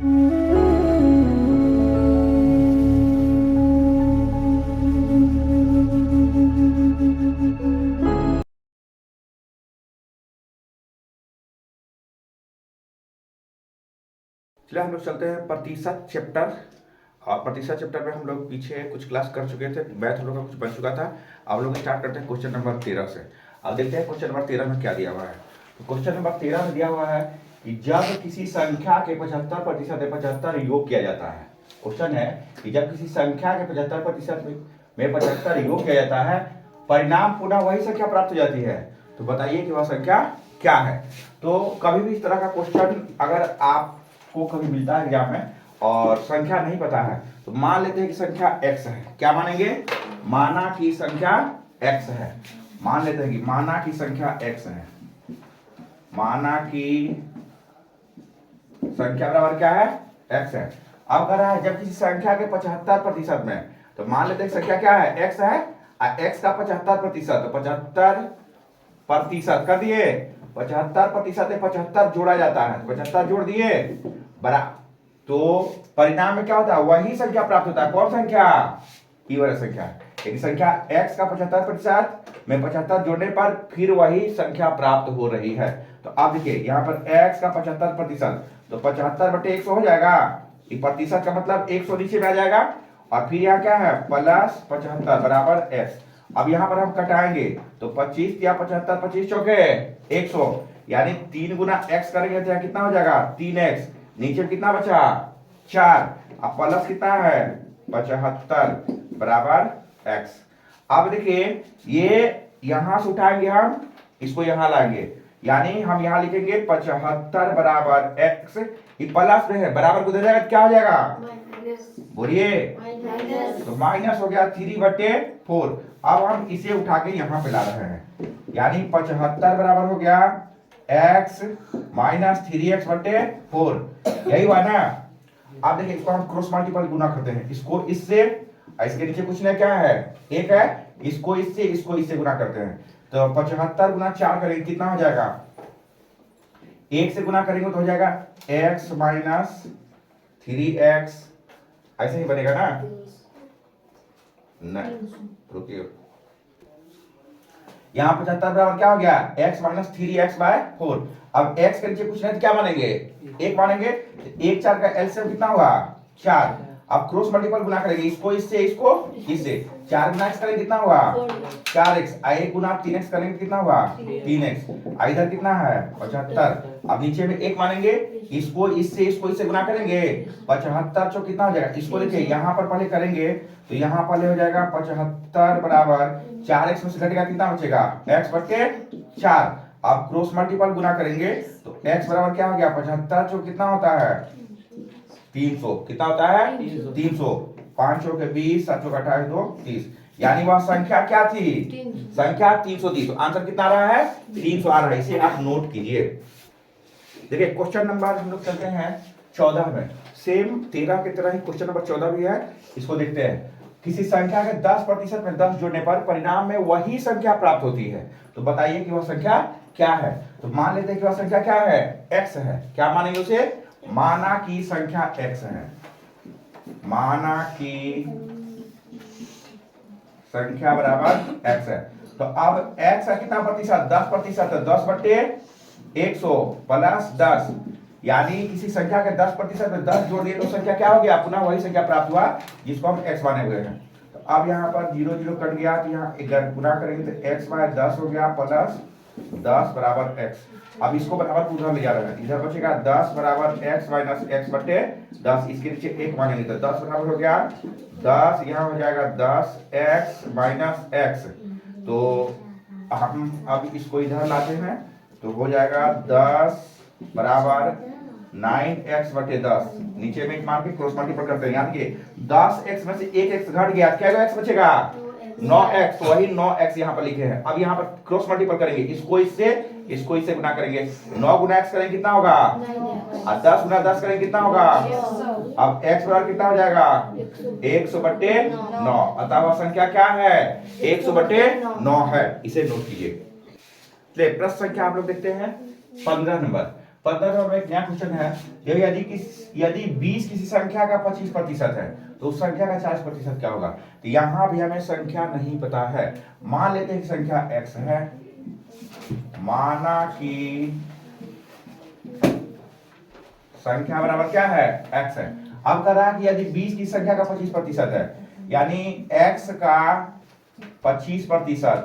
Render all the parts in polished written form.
चलिए हम लोग चलते हैं प्रतिशत चैप्टर। और प्रतिशत चैप्टर में हम लोग पीछे कुछ क्लास कर चुके थे, मैथ हम लोग का कुछ बन चुका था। अब लोग स्टार्ट करते हैं क्वेश्चन नंबर 13 से। अब देखते हैं क्वेश्चन नंबर 13 में क्या दिया हुआ है। तो क्वेश्चन नंबर 13 में दिया हुआ है कि जब किसी संख्या के 75% 75 योग किया जाता है। क्वेश्चन है कि जब किसी संख्या के 75% में 75 योग किया जाता है, परिणाम पुनः वही संख्या प्राप्त हो जाती है। तो बताइए कि वह संख्या क्या है। तो कभी भी इस तरह का क्वेश्चन अगर आपको कभी मिलता है एग्जाम में और संख्या नहीं पता है, तो मान लेते हैं कि संख्या x है। क्या मानेंगे? माना कि संख्या x है। मान लेते हैं कि माना कि संख्या x है। माना कि संख्या बराबर क्या है? x है। अब कह रहा है जब किसी संख्या के 75% में, तो मान लेते हैं संख्या क्या है? x है। x का 75%, तो 75% कर दिए। 75% 75 जोड़ा जाता है, 75 जोड़ दिए बराबर, तो परिणाम में क्या होता है? वही संख्या प्राप्त होता है। कौन संख्या? ई वाला संख्या। एक संख्या x का 75% में 75 जोड़ने पर फिर वही संख्या प्राप्त हो रही है। तो अब देखिए यहाँ पर x का 75%, तो 75/100 हो जाएगा। ये प्रतिशत का मतलब 100 नीचे में आ जाएगा, और फिर यहाँ क्या है? प्लस 75 बराबर x। अब यहाँ पर हम कटाएंगे, तो 25 या 75, 25 चौके 100, यानी 3 गुना x करेंगे तो कितना हो जाएगा? 3x। नीचे कितना बचा? 4। अब प्लस कितना है? 75 बराबर x। अब देखिए ये यहां से उठाएंगे, हम इसको यहां लाएंगे, यानी हम यहां लिखेंगे 75 बराबर x। ये प्लस में है, बराबर को दे जाएगा, क्या हो जाएगा? बोलिए। तो माइनस हो गया 3/4। अब हम इसे उठा के यहां पे ला रहे हैं, यानी 75 बराबर हो गया x माइनस 3x/4। यही हुआ ना। अब देखिए इसको हम क्रॉस मल्टीपल गुना करते हैं, इसको इससे, इसके नीचे कुछ नहीं, क्या है? एक है, इसको इससे गुना करते हैं। तो 75 गुना 4 करेंगे, कितना हो जाएगा? 1 से गुना करेंगे तो हो जाएगा x माइनस 3x। ऐसे ही बनेगा ना? नहीं, रुकिए। यहाँ 75 बराबर क्या हो गया? x minus 3x/4। अब x के नीचे कुछ नहीं तो क्या मानेंगे? 1 मानेंगे। 1 4 का एलसीएम कितना हुआ? 4। अब क्रॉस मल्टीपल गुना करेंगे, इसको इससे 4 गुना x करेंगे, कितना हुआ? 4x। 1 गुना 3x करेंगे कितना हुआ? 3x। इधर कितना है? 75। अब नीचे में 1 मानेंगे, इसको इससे गुना करेंगे, 75 चौक कितना हो जाएगा? इसको देखिए यहाँ पर पहले करेंगे, तो यहाँ पहले हो जाएगा 75 बराबर 4x में से घटेगा कितना बचेगा? x/4। अब क्रॉस मल्टीपल गुना करेंगे, तो x बराबर क्या हो गया? 75 चौक कितना होता है? 300। कितना होता है? 300। 5 चौके 20, 7 चौके 28, 2 30, यानी वह संख्या क्या थी? संख्या 330। तो आंसर कितना आ रहा है? 300 आ रहा है। इसे आप नोट कीजिए। देखिए क्वेश्चन नंबर हम लोग चलते हैं 14 में। सेम 13 की तरह ही क्वेश्चन नंबर 14 भी है। इसको देखते हैं। किसी संख्या के 10% में 10 जोड़ने पर परिणाम में वही संख्या प्राप्त होती है। तो बताइए कि वह संख्या क्या है। तो मान लेते हैं कि वह संख्या क्या है? x है। क्या मानेंगे उसे? माना कि संख्या x है। माना कि संख्या बराबर x है। तो अब x का कितना प्रतिशत? 10%। 10/100 प्लस 10, यानी किसी संख्या के 10% में 10 जोड़ दिए तो संख्या क्या हो गया? पुनः वही संख्या प्राप्त हुआ जिसको हम x माने हुए हैं। तो अब यहाँ पर 0 0 कट गया, तो यहाँ गुना करेंगे तो x/10 हो गया प्लस 10 बराबर x। अब इसको बराबर को उधर ले जा रहे हैं, इधर बचेगा 10 बराबर x माइनस x/10। इसके नीचे 1 मानेंगे तो 10 बराबर हो गया 10, यहाँ हो जाएगा 10x माइनस x। तो हम अब इसको इधर लाते हैं, तो हो जाएगा 10 बराबर 9x/10। नीचे में मान के क्रॉस मल्टीपल करते हैं, यानी कि 10x में से 1x घट गया, क्या x बचेगा? 9x। तो वही 9x यहाँ पर लिखे हैं। अब यहाँ पर क्रॉस मल्टीपल करेंगे, इसको इससे गुना करेंगे। 9 गुना x करेंगे कितना होगा? और 10 गुना 10 करेंगे कितना होगा? अब x बराबर कितना हो जाएगा? 100/9। अतः वह संख्या क्या है? 100/9 है। इसे नोट कीजिए। चलिए प्रश्न संख्या आप लोग देखते हैं 15 नंबर। 15 नंबर एक नया क्वेश्चन है। यदि 20 किसी संख्या का 25% है तो उस संख्या का 40% क्या होगा। तो यहां भी हमें संख्या नहीं पता है। मान लेते हैं कि संख्या x है, माना कि संख्या बराबर क्या है x है। अब कह रहा है कि यदि 20 की संख्या का 25% है यानी x का 25%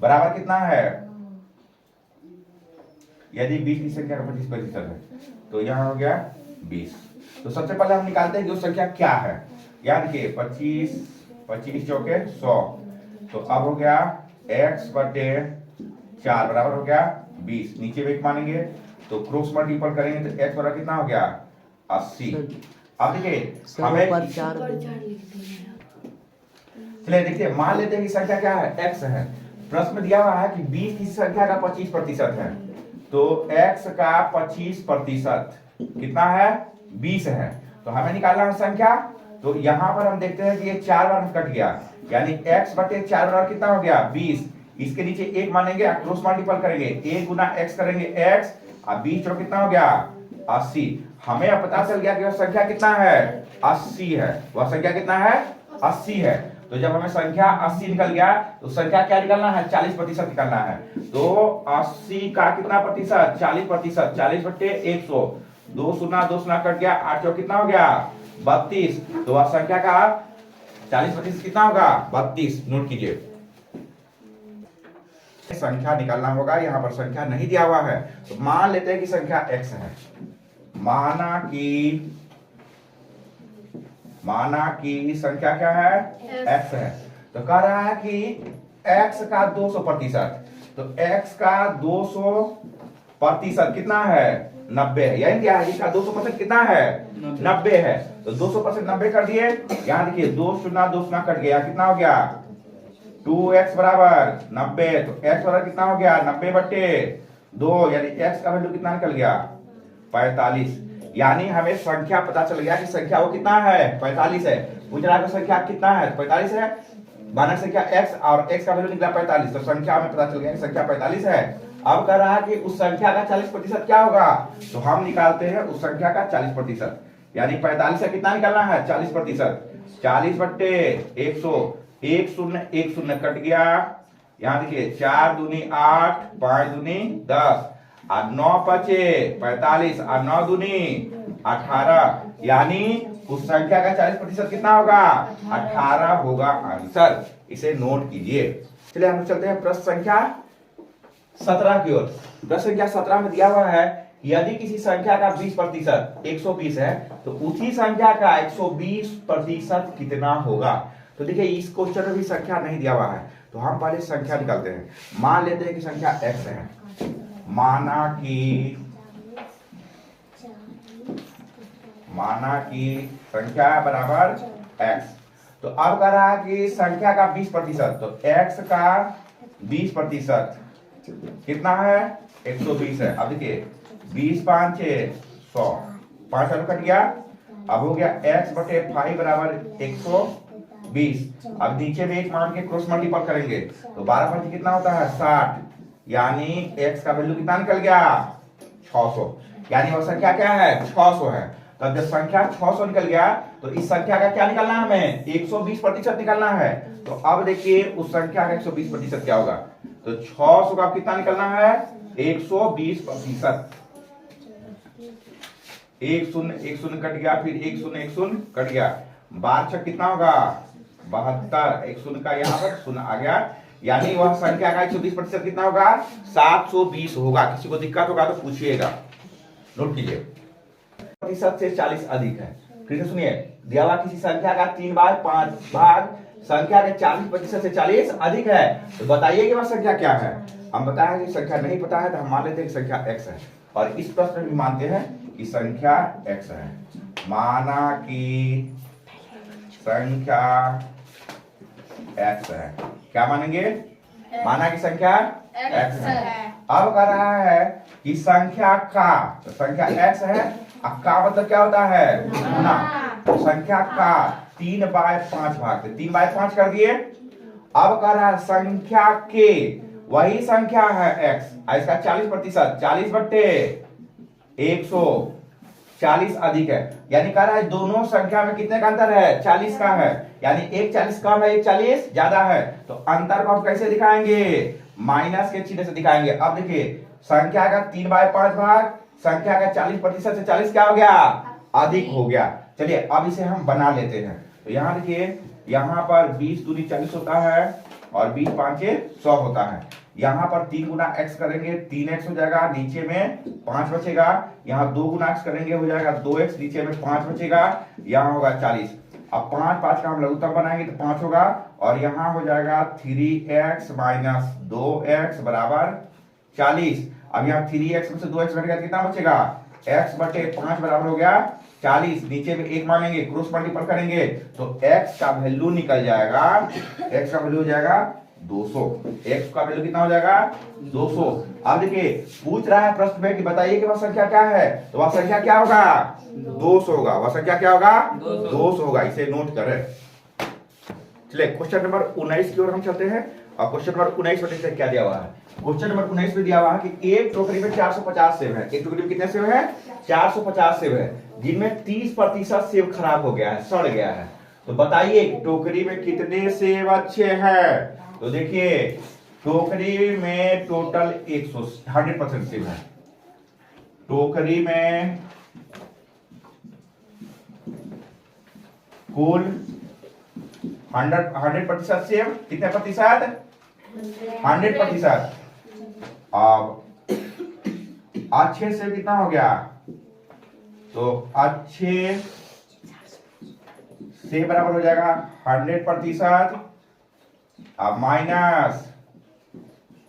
बराबर कितना है। यदि 20 की संख्या का 25% है तो यहाँ हो गया 20। तो सबसे पहले हम निकालते हैं कि वो संख्या क्या है। याद रखिए 25 चौके 100। तो अब हो गया x बटे 4 बराबर हो गया 20। नीचे भी एक मानेंगे तो क्रॉस मल्टीपल करेंगे तो x बराबर कितना हो गया 80। अब देखिए हमें चलिए देखिए मान लेते हैं कि संख्या क्या है x है। प्रश्न में दिया हुआ है कि 20 की संख्या का 25% है तो x का 25% कितना है 20 है। तो हमें निकालना है संख्या। तो यहां पर हम देखते हैं कि ये 4 बार कट गया यानी x बटे 4 बराबर कितना हो गया 20। इसके नीचे एक मानेंगे क्रॉस मल्टीपल करेंगे 1 गुना x करेंगे x और 20 और कितना हो गया 80। हमें अब पता चल गया कि वह संख्या कितना है 80 है। वह संख्या कितना है 80 है। तो जब हमें संख्या 80 निकल गया तो संख्या क्या निकालना है 40% निकालना है। तो 80 का कितना प्रतिशत 40%। 40 बटे 100 2 शून्य कट गया 8 चौक कितना हो गया 32। तो वह संख्या का 40% कितना होगा 32। नोट कीजिए संख्या निकालना होगा। यहाँ पर संख्या नहीं दिया हुआ है तो मान लेते हैं कि संख्या x है। माना कि संख्या क्या है x है। तो कह रहा है कि x का 200%। तो x का 200% कितना है 90 है। यानी क्या है इसका 200% कितना है 90 है। तो 200% 90 कर दिए। यहाँ देखिए 2 शून्य कट गया कितना हो गया 2x बराबर 90। तो x बराबर कितना हो गया 90 बटे 2 यानी x का वैल्यू कितना निकल गया 45। यानी हमें संख्या पता चल गया कि संख्या वो कितना है 45 है। पूछ रहा है संख्या कितना है 45 है। मानक संख्या x और x का वैल्यू निकला 45। तो संख्या हमें पता चल गया कि संख्या 45 है। अब कह रहा है कि उस संख्या का 40% क्या होगा। तो हम निकालते हैं उस संख्या का 40%। यानी 45 से कितना निकालना है 40%। 40 बट्टे 100 1 शून्य कट गया। यहाँ देखिए 4 दूनी 8 5 दूनी 10 और 9 पचे 45 और 9 दूनी 18। यानी उस संख्या का 40% कितना होगा 18 होगा आंसर। इसे नोट कीजिए। चलिए हम चलते हैं प्रश्न संख्या 17 की ओर। प्रश्न संख्या 17 में दिया हुआ है यदि किसी संख्या का 20% 120 है तो उसी संख्या का 120% कितना होगा। तो देखिए इस क्वेश्चन में भी संख्या नहीं दिया हुआ है तो हम पहले संख्या निकालते हैं। मान लेते हैं कि संख्या x है। माना कि संख्या बराबर x। तो अब कह रहा है कि संख्या का 20%। तो x का 20% कितना है 120 है। अब देखिए 20 5 100 5 कट गया। अब हो गया x बटे 5 बराबर 120। अब नीचे में एक मान के क्रॉस मल्टीपल करेंगे तो 12 5 कितना होता है 60। यानी x का वैल्यू कितना निकल गया 600। यानी वह संख्या क्या है 600 है। तब जब संख्या 600 निकल गया तो इस संख्या का क्या निकलना है हमें 120% निकलना है। तो अब देखिए उस संख्या का 120% क्या होगा। तो 600 का कितना निकलना है 120%। 1 शून्य कट गया फिर 1 शून्य कट गया। 12 छक कितना होगा 72। 1 शून्य का यहाँ पर शून्य आ गया। यानी वह संख्या का 120% कितना होगा 720 होगा। किसी को दिक्कत होगा तो पूछिएगा। नोट कीजिए प्रतिशत से 40 अधिक है। फिर से सुनिए दिया हुआ किसी संख्या का 3/5 भाग संख्या के 40% से 40 अधिक है तो बताइए कि वह संख्या क्या है। हम बताएं कि संख्या नहीं पता है तो हम मान लेते हैं कि संख्या x है। और इस प्रश्न में भी मानते हैं कि संख्या x है। माना कि संख्या x है। क्या मानेंगे माना कि संख्या x है। अब कह रहा है कि संख्या का तो संख्या x है का मतलब क्या होता है गुना। तो संख्या का 3/5 भाग से 3/5 कर दिए। अब कह रहा है संख्या के वही संख्या है x, इसका 40%, 40/100, अधिक है। यानी कह रहा है दोनों संख्या में कितने का अंतर है, 40 का है। यानी एक 40 कम है, एक 40 ज्यादा है। तो अंतर को हम कैसे दिखाएंगे, माइनस के चिन्ह से दिखाएंगे। अब देखिए संख्या का 3/5 भाग, संख्या का 40% से 40 क्या हो गया, अधिक हो गया। चलिए अब इसे हम बना लेते हैं। तो यहाँ देखिए, यहाँ पर 20 दूनी 40 होता है और 20 पांचे 100 होता है। यहाँ पर 3 गुना x करेंगे 3x हो जाएगा, नीचे में 5 बचेगा। यहाँ 2 गुना x करेंगे हो जाएगा 2x, नीचे में 5 बचेगा, यहाँ होगा 40। अब 5 का हम लघुत्तम बनाएंगे तो 5 होगा, और यहाँ हो जाएगा 3x माइनस 2x बराबर 40। अब यहाँ 3x में से 2x घट गया, कितना बचेगा, x/5 बराबर हो गया 40। नीचे में 1 मानेंगे, क्रॉस मल्टीपल करेंगे तो x का वैल्यू निकल जाएगा, x का वैल्यू हो जाएगा 200। x का वैल्यू कितना हो जाएगा, 200। अब देखिए पूछ रहा है प्रश्न में कि बताइए कि वह संख्या क्या है, तो वह संख्या क्या होगा, 200 होगा। वह संख्या क्या होगा, 200 होगा। इसे नोट करें। चलिए क्वेश्चन नंबर 19 की ओर हम चलते हैं। और क्वेश्चन नंबर 19 में क्या दिया हुआ है, क्वेश्चन नंबर 19 में दिया हुआ है कि एक टोकरी में 450 सेब है। एक टोकरी में कितने सेब है, 450 सेब है, जिनमें 30% सेब खराब हो गया है, सड़ गया है। तो बताइए टोकरी में कितने सेब अच्छे हैं। तो देखिए टोकरी में टोटल 100% सेब है। टोकरी में कुल 100% सेब, कितने प्रतिशत, 100%। अब अच्छे सेब कितना हो गया, तो अच्छे सेब बराबर हो जाएगा 100%, अब माइनस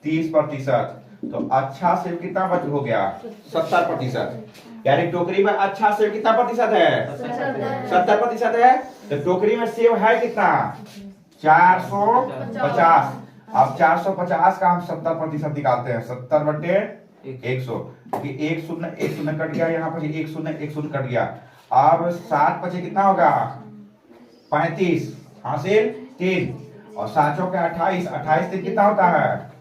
30%। तो अच्छा सेब कितना बच हो गया, 70%। यानी टोकरी में अच्छा सेब कितना प्रतिशत है, 70% है। तो टोकरी में सेब है कितना, 450। अब 450 का हम 70% निकालते हैं, 70/100। 1 शून्य कट गया, यहाँ पर 1 शून्य कट गया। अब 7 बचे कितना होगा, 35, हासिल 3, और 7 के 28, 28 से कितना होता है,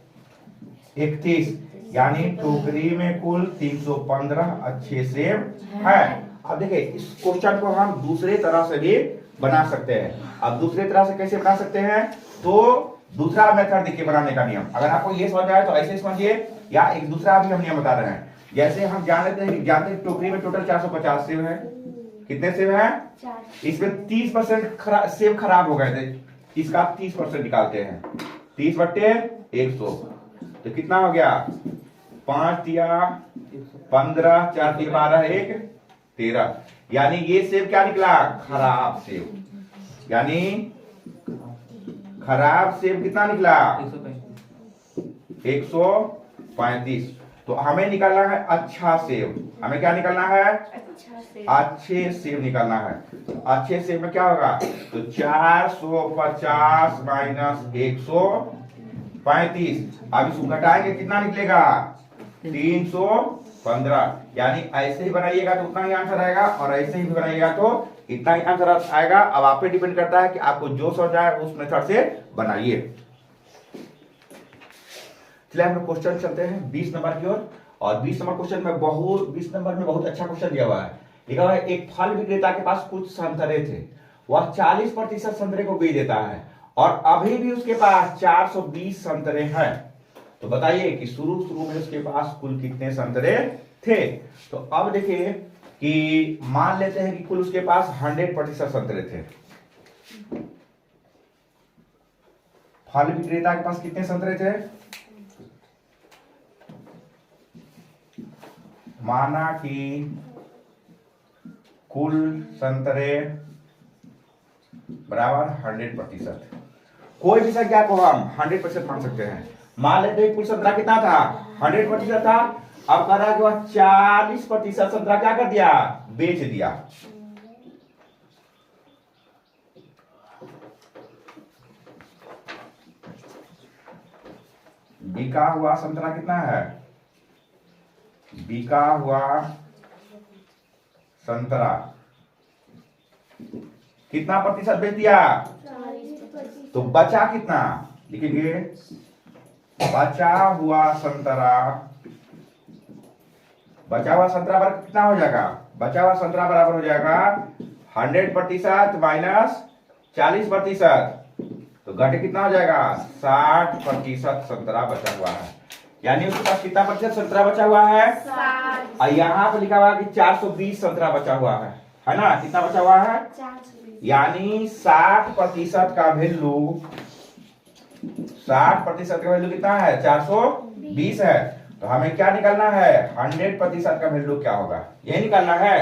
31। यानी टोकरी में कुल 315 अच्छे सेब है। अब देखिए इस क्वेश्चन को हम दूसरे तरह से भी बना सकते हैं। अब दूसरे तरह से कैसे बना सकते हैं, तो दूसरा मेथड देखिए बनाने का नियम। अगर आपको ये समझ आए तो ऐसे समझिए, या एक दूसरा भी हम नियम बता रहे हैं। जैसे हम जानते हैं टोकरी में टोटल 450 सेब है। कितने सेब है, इसमें 30% सेब खराब हो गए थे, इसका 30% निकालते हैं, 30/100। तो कितना हो गया, 5 दिया 15, 4 दिया 12, 1 13। यानी ये सेब क्या निकला, खराब सेब। यानी खराब सेब कितना निकला, 135। तो हमें निकालना है अच्छा सेब। हमें क्या निकालना है, अच्छे सेब निकालना है। तो अच्छे सेब में क्या होगा, तो 450 माइनस 135। अब इसको घटाएंगे कितना निकलेगा, 315। यानी ऐसे ही बनाइएगा तो उतना ही आंसर आएगा, और ऐसे ही बनाइएगा तो इतना ही आंसर आएगा। अब आप पे डिपेंड करता है कि आपको जो समझ आए उस मेथड से बनाइए। चलिए हम लोग क्वेश्चन चलते हैं 20 नंबर की ओर। और 20 नंबर क्वेश्चन में 20 नंबर में बहुत अच्छा क्वेश्चन दिया हुआ है। लिखा हुआ है एक फल विक्रेता के पास कुछ संतरे थे, वह 40% संतरे को बेच देता है, और अभी भी उसके पास 420 संतरे हैं। तो बताइए कि शुरू में उसके पास कुल कितने संतरे थे। तो अब देखिए कि मान लेते हैं कि कुल उसके पास 100% संतरे थे। फल विक्रेता के पास कितने संतरे थे, माना कि कुल संतरे बराबर 100%। कोई भी संख्या को हम 100% मान सकते हैं। मान लेते हैं कुल संतरा कितना था, 100% था। अब कह रहा है कि वह 40% संतरा क्या कर दिया, बेच दिया। बिका हुआ संतरा कितना है, बिका हुआ संतरा कितना प्रतिशत बेच दिया, तो बचा कितना लिखेंगे, बचा हुआ संतरा बराबर कितना हो जाएगा? बचा हुआ संतरा बराबर हो जाएगा 100% माइनस 40%। तो घटे कितना हो जाएगा? 60% संतरा बचा हुआ है। यानी उसके पास कितना प्रतिशत संतरा बचा हुआ है? 60। और यहाँ पे लिखा हुआ है कि 420 संतरा बचा हुआ है ना? कितना बचा हुआ है? 420। यानी 60% का वैल्यू 60% का वैल्यू कितना है? 420 है। तो हमें क्या निकालना है? 100% का वैल्यू क्या होगा, यही निकालना है।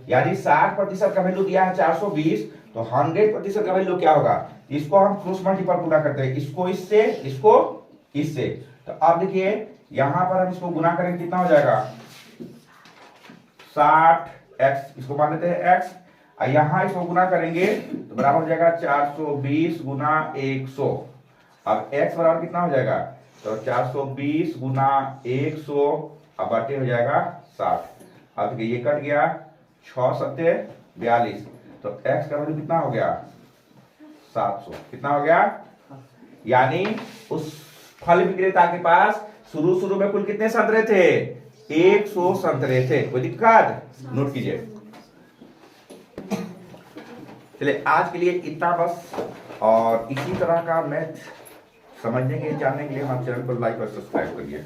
यानी 60% का वैल्यू दिया है 420, तो 100% का वैल्यू क्या होगा? इसको हम क्रॉस मल्टीपल पूरा करते हैं, इसको इससे, इसको इससे। तो अब देखिए यहां पर हम इसको गुना करेंगे, कितना हो जाएगा? 60x, इसको मान लेते हैं x, और यहां इसको गुना करेंगे तो बराबर हो जाएगा 420 गुना 100। अब x बराबर कितना हो जाएगा? तो 420 गुना 100 अब बटे हो जाएगा 60। अब देखिए ये कट गया, 6 सत्ते 42, तो x का वैल्यू कितना हो गया? 700। कितना हो गया? यानी उस फल विक्रेता के पास शुरू में कुल कितने संतरे थे? 100 संतरे थे। कोई दिक्कत? नोट कीजिए। चलिए आज के लिए इतना बस, और इसी तरह का मैथ समझने के जानने के लिए हमारे चैनल को लाइक और सब्सक्राइब करिए।